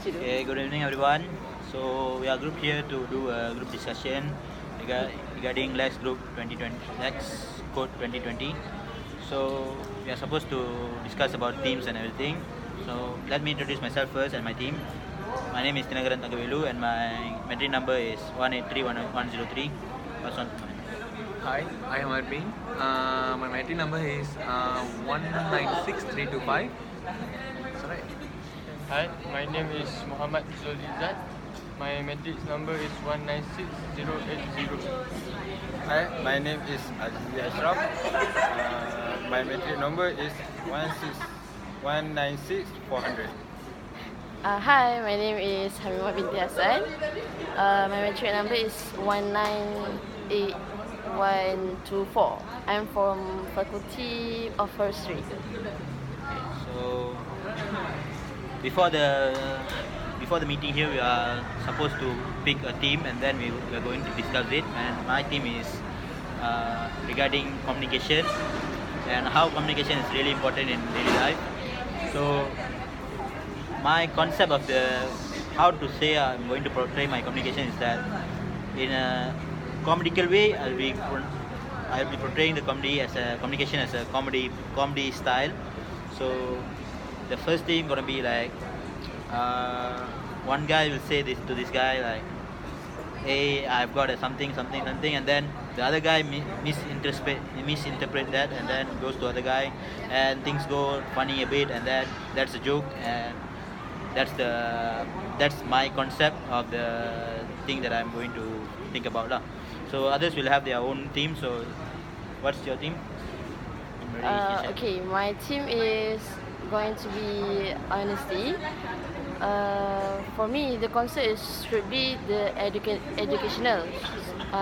Okay, good evening everyone. So we are grouped here to do a group discussion regarding LAX Group 2020, LAX Code 2020. So we are supposed to discuss about teams and everything. So let me introduce myself first and my team. My name is Tinagaran Tagavelu and my entry number is 1831103. Pass on. Hi, I am Arvin. My matrix number is 196325. That's right. Hi, my name is Muhammad Zulizat. My matrix number is 196080. Hi, my name is Aziz Ashraf. My metric number is 196,400. Hi, my name is Hamimah binti Hassan. My matric number is 198124. I'm from Faculty of Forestry. So before the meeting here, we are supposed to pick a team and then we are going to discuss it. And my team is regarding communication and how communication is really important in daily life. So my concept of how to say I'm going to portray my communication is that in a comedical way I'll be portraying the communication as a comedy style. So the first thing gonna be like one guy will say this to this guy like, hey, I've got a something, and then the other guy misinterpret that and then goes to other guy and things go funny a bit and then that's a joke and that's my concept of the thing that I'm going to think about lah. So others will have their own team. So what's your team? Okay, my team is going to be honesty. For me, the concept should be the educational,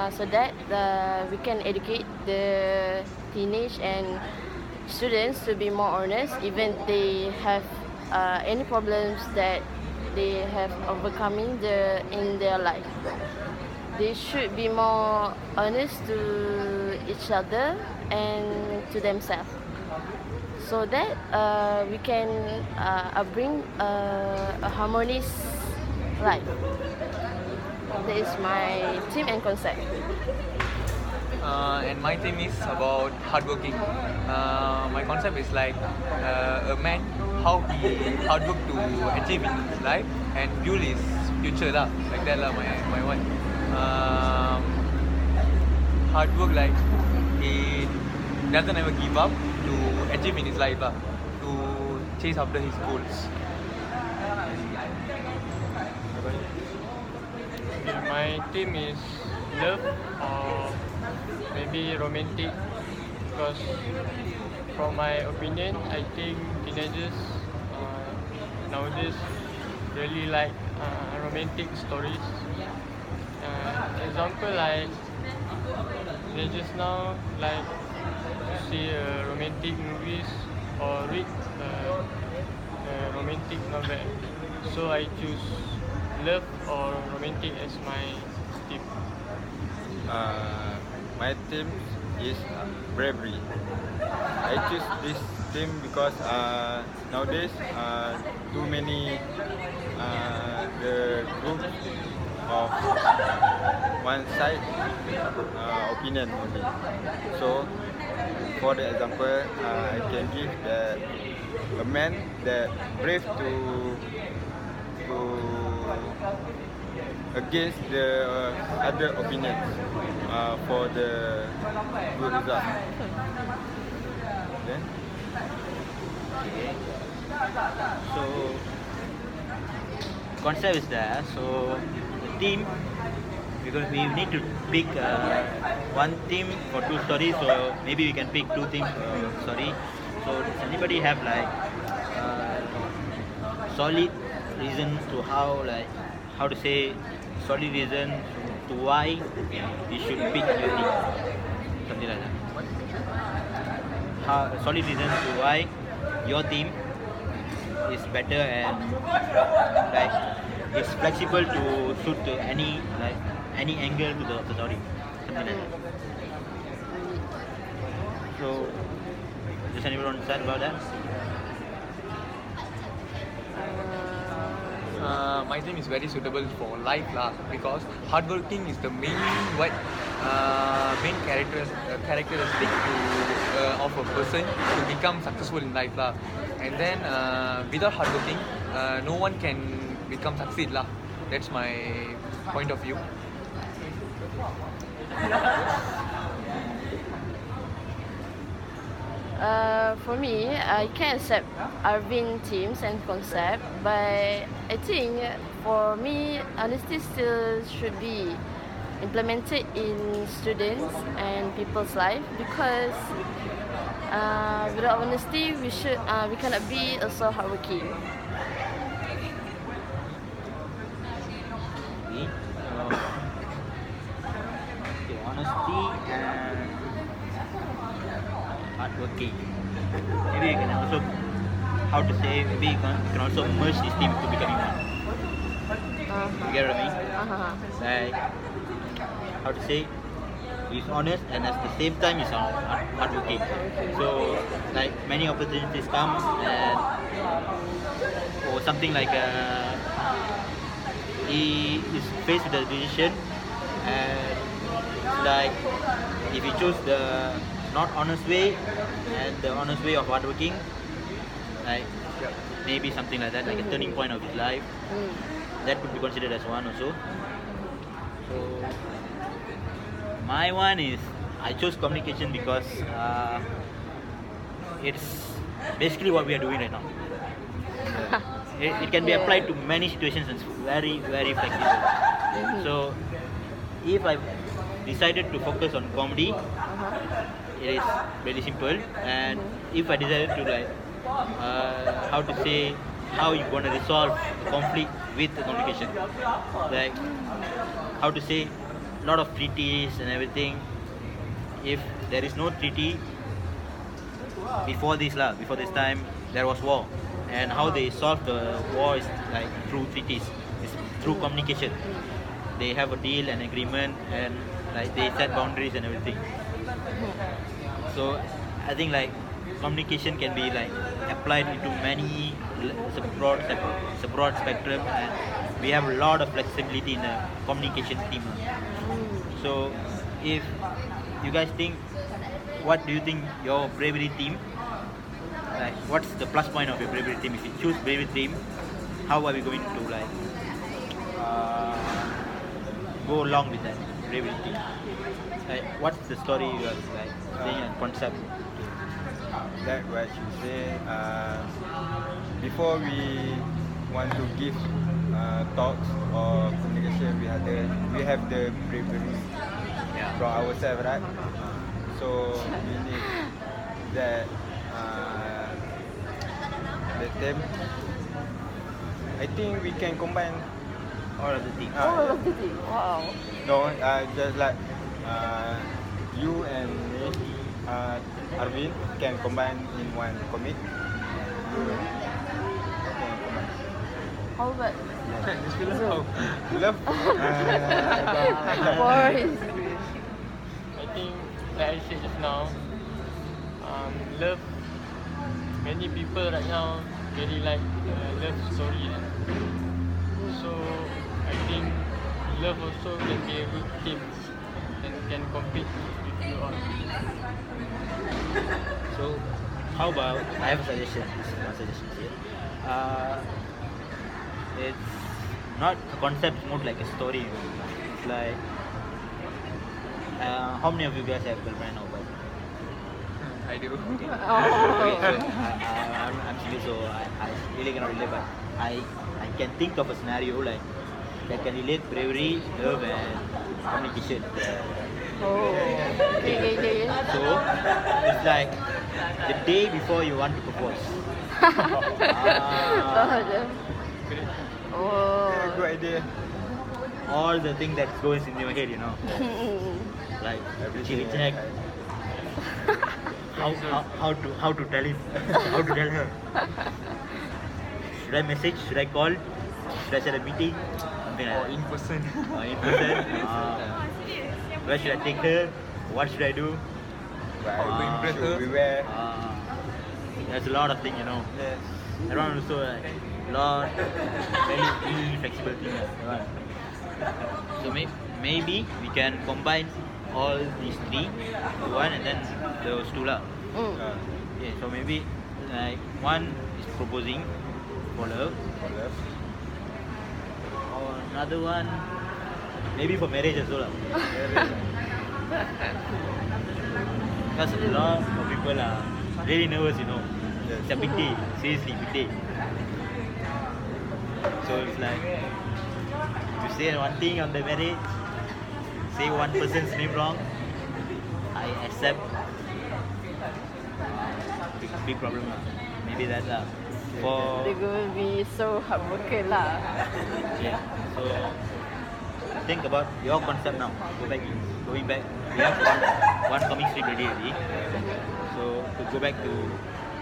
so that we can educate the teenage and students to be more honest, even they have any problems that they have overcoming in their life. They should be more honest to each other and to themselves, so that we can bring a harmonious life. That is my team and concept. And my team is about hardworking. My concept is like a man, how he hard work to achieve in his life and build his future lah. Like that lah, my one. Hard work, like he doesn't ever give up to achieve in his life lah, to chase after his goals. Okay, my team is love or maybe romantic, because from my opinion, I think teenagers nowadays really like romantic stories. Example like teenagers now like to see romantic movies or read romantic novel. So I choose love or romantic as my team. My team is bravery. I choose this team because nowadays too many the group of one side opinion only. So for the example, I can give that a man that brave to against the other opinions for the good result. Then So concept is there. So the team, because we need to pick one team for two stories. So maybe we can pick two teams per story. So does anybody have like solid reasons to how to say solid reason to why you should pick your team? Something like that. Solid reasons to why your team is better and like it's flexible to suit to any angle to the story. Something like that. So does anyone understand about that? my team is very suitable for life lah, because hardworking is the main main characteristic of a person to become successful in life lah. And then without hardworking, no one can become succeed lah. That's my point of view. For me, I can accept Arvin teams and concept, but I think for me, honesty still should be implemented in students and people's life, because without honesty, we cannot be also hardworking. Honesty and hardworking. Maybe you can also, how to say, maybe you can also merge this team to becoming one. You get what I mean? Like, how to say, he's honest and at the same time he's hardworking. So, like, many opportunities come and, or something like, he is faced with a decision, and like, if he chose the not honest way and the honest way of hardworking, like maybe something like that, like a turning point of his life, that could be considered as one also. So my one is, I chose communication because it's basically what we are doing right now. It can be applied to many situations and it's very, very flexible. So if I decided to focus on comedy, it is really simple. And if I decided to, like, how to say, how you gonna resolve conflict with the communication, like, how to say, a lot of treaties and everything. If there is no treaty, before this time there was war, and how they solve the war is like through treaties, it's through communication. They have a deal and agreement, and like they set boundaries and everything. So I think like communication can be like applied into many, it's a broad spectrum, and we have a lot of flexibility in the communication team. So if you guys think, what do you think your bravery team, like what's the plus point of your bravery team? If you choose bravery team, how are we going to like go along with that bravery team? Like, what's the story you are like saying and concept? Like what you say, before we want to give talks or communication, we have the bravery from ourselves, right? So we need that the team. I think we can combine All of the team. All of the team. Wow. no, just like you and me, Arvin can combine in one comic. How about Love. Boris? I think, like I said just now, love. Many people right now really like love stories. So I think love also can be a good team and can compete with you all. So how about, I have a suggestion. One suggestion here. It's not a concept, it's more like a story. It's like, how many of you guys have girlfriend or boyfriend? I do. Okay, so I'm single, so I really cannot relate, but I can think of a scenario like that can relate bravery, love, and communication. Oh. Okay. So it's like the day before you want to propose. Oh. Good idea. All the things that goes in your head, you know, like chili check. How to tell him? How to tell her? Should I message? Should I call? Should I set a meeting? Something like that. In person. In person. Where should I take her? What should I do? But How to impress her? should we wear? There's a lot of things, you know. Yes. That one also like lot very flexible thing. That one. So maybe we can combine all these three to one and then those two lah. Okay, so maybe like one is proposing for love, or another one maybe for marriage as well lah. Because a lot of people are really nervous, you know. Yes. It's a big day, seriously big day. So it's like you say one thing on the marriage, say one person's name wrong, I accept. Big problem lah. Maybe that lah. For They will be so heartbroken lah. yeah. So think about your concept now. Going back. We have one comic strip already. So to go back to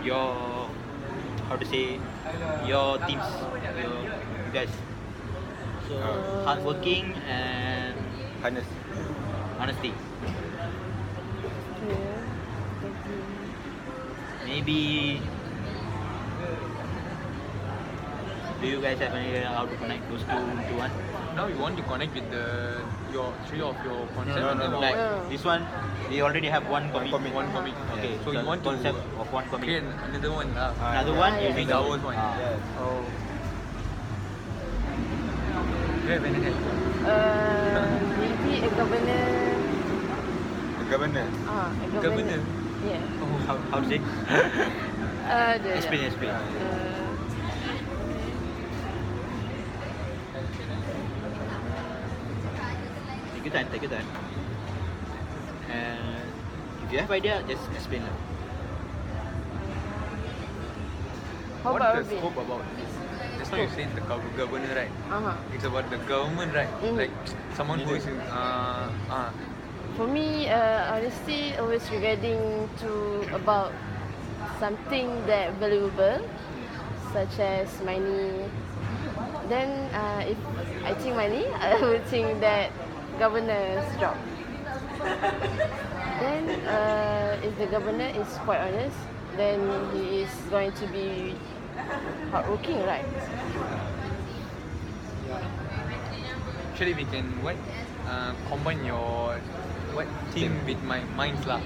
your your teams, you guys. So hardworking and honesty. Maybe do you guys have any idea how to connect those two into one? Now you want to connect with your three of your concepts. No. Like this one, we already have one comic. One comic. Okay, So you want to concept of one comic. create another one. Another one, you With make ours one. Yes. Oh. Do you have anything? Maybe a governor. The governor. A Governor? Yeah. How to say? Explain. Take your time. And if you have idea, just explain lah. How What's about the Arvin? scope about this? Just now you said the governor, right? It's about the government, right? Like someone who is in, For me, honesty always regarding to about something that valuable, such as money. Then, if I think money, I would think that governor's job. Then, if the governor is quite honest, then he is going to be hardworking, right? actually we can combine your team with my mine's lah.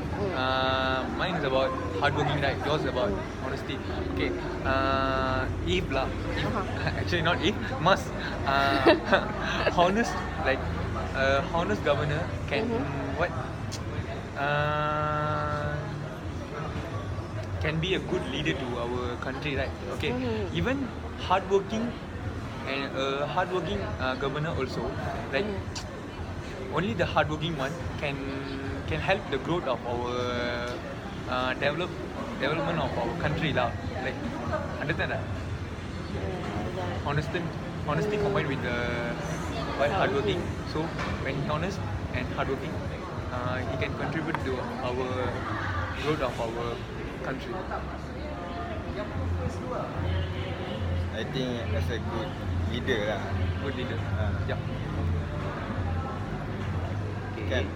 Mine is about hardworking, right? Yours is about honesty. Okay. If lah, actually not if, must. Honest, like honest governor can can be a good leader to our country, right? Okay. Even hardworking and hardworking governor also, like only the hardworking one can help the growth of our development of our country lah. Like understand that? Honesty combined with the hardworking. So when he's honest and hardworking, he can contribute to our growth of our country. I think as a good leader lah. Good leader. Yeah. Okay.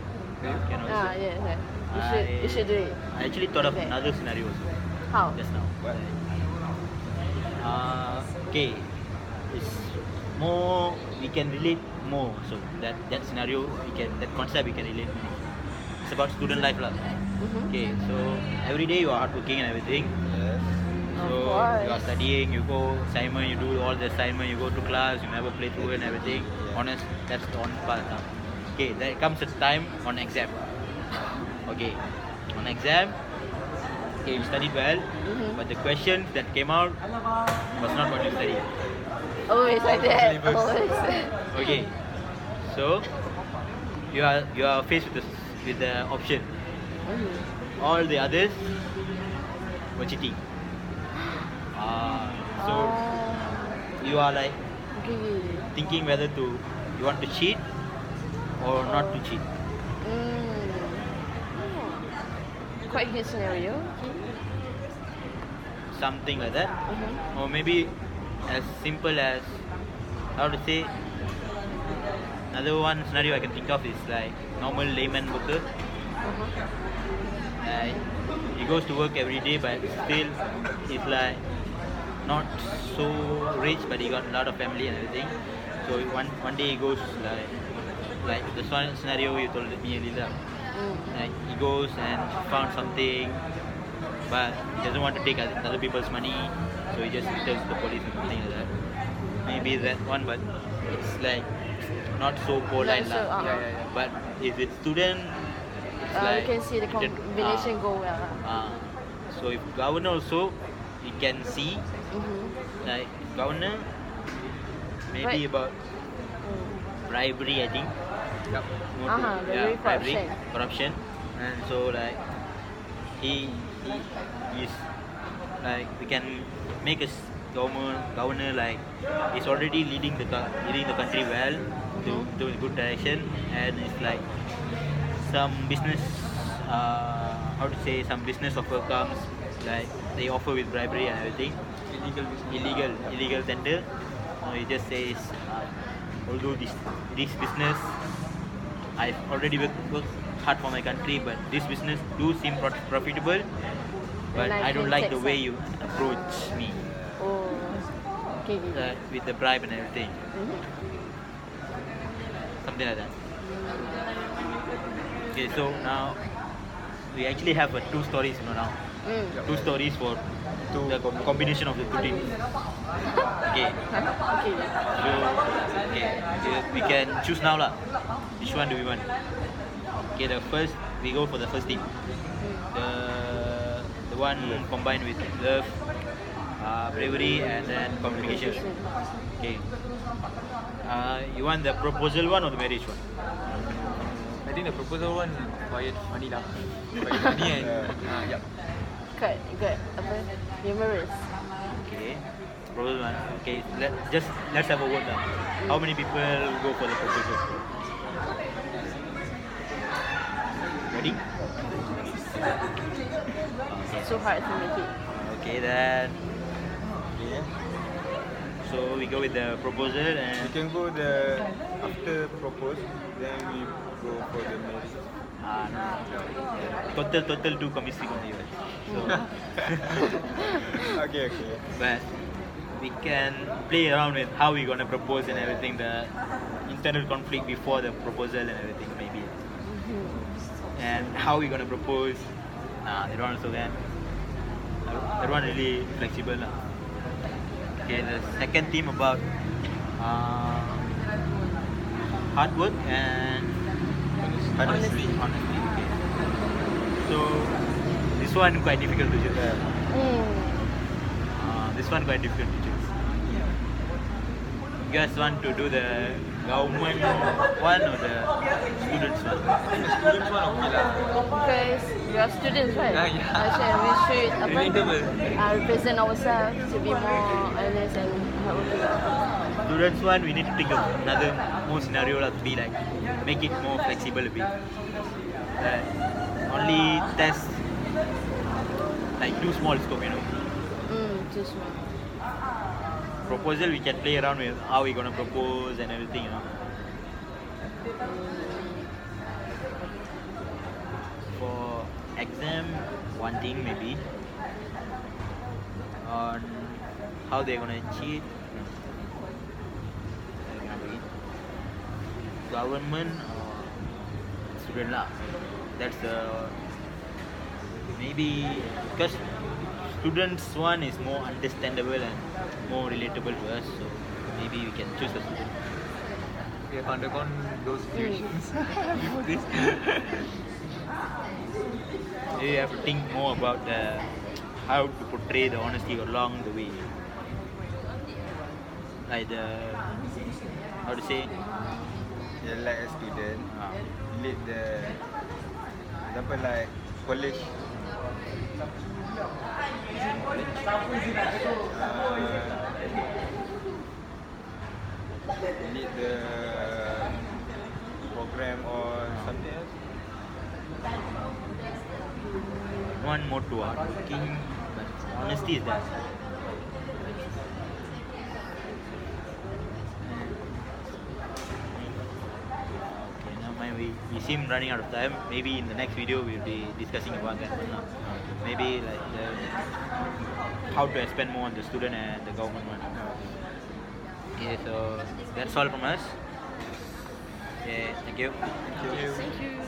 Can also. Yes. You should do it. I actually thought of Okay. another scenario also, How? just now. What? Okay, it's more, we can relate more. So that scenario, that concept we can relate more. It's about student life lah. Okay, so every day you are hardworking and everything. Yes. So Of course. you are studying, you go assignment, you do all the assignment, you go to class, you never play through and everything. Honest, that's the honest part now. Okay, there comes a time on exam. Okay, on exam, okay, you studied well, but the questions that came out was not what you studied. Always like that. Syllabus. Always. Okay, so you are faced with the option. All the others were cheating. So you are like Okay. thinking whether you want to cheat or not to cheat. Quite good scenario. Something like that. Or maybe as simple as, how to say, another one scenario I can think of is like normal layman worker. He goes to work every day, but still he's like not so rich, but he got a lot of family and everything. So one day he goes like the scenario you told me earlier. Like he goes and found something, but he doesn't want to take other people's money, so he just tells the police or something like that. Maybe that one, but it's like not so polite Not so, lah. But if it's student, it's you like can see the combination go well. so if governor also, you can see like governor maybe Right. about bribery, I think. Yup. Bribery, bribery, corruption. corruption, and so like he is like we can make a governor like he's already leading the country well to a good direction, and it's like some business how to say some business offer comes, like they offer with bribery and everything, illegal tender. He just says although this business I've already worked hard for my country, but this business do seem profitable, but I don't like the way you approach me Oh, okay. with the bribe and everything, something like that. Okay, so now we actually have two stories now. Two stories for the combination of the two teams. Okay. Okay. So we can choose now lah. Which one do we want? Okay, we go for the first team. The one combined with love, bravery, and then communication. Okay. You want the proposal one or the marriage one? I think the proposal one quiet money lah. Quiet money and yup. Good. Apa? Humorous. Okay. Proposal one. Okay. Let's have a vote now. How many people go for the proposal? Ready? So hard to make it. Okay then. Okay. So we go with the proposal We and can go after propose, then we go for the marriage. no. Total do chemistry only. Right? So, Okay. but we can play around with how we gonna propose and everything, the internal conflict before the proposal and everything maybe, and how we gonna propose. That one also can. That one really flexible lah. Okay, the second theme about hard work and honestly. Okay. So this one quite difficult to choose. This one quite difficult to choose. You guys want to do the government one or the students one? Students one okay lah. Because we are students, right? Yeah. Actually, we should Relatable. represent ourselves to be more honest and hardworking. Students one, we need to think of another more scenario lah, to be like make it more flexible a bit. Only test like too small scope, you know. Too small. Proposal we can play around with how we gonna propose and everything, you know. For exam, one thing maybe on how they're gonna cheat. Government or student lah. That's the maybe because students one is more understandable and more relatable to us, so maybe we can choose the student. We have undergone those situations before this. Maybe you have to think more about how to portray the honesty along the way, like how to say. Yeah, like a student, lead the example like college. Lead the program or something else. One motto, working, but honesty is there. Okay, now mind we seem running out of time. Maybe in the next video we'll be discussing about that one now. Maybe like how to expand more on the student and the government one. Okay, so that's all from us. Yeah, thank you. Thank you. Thank you.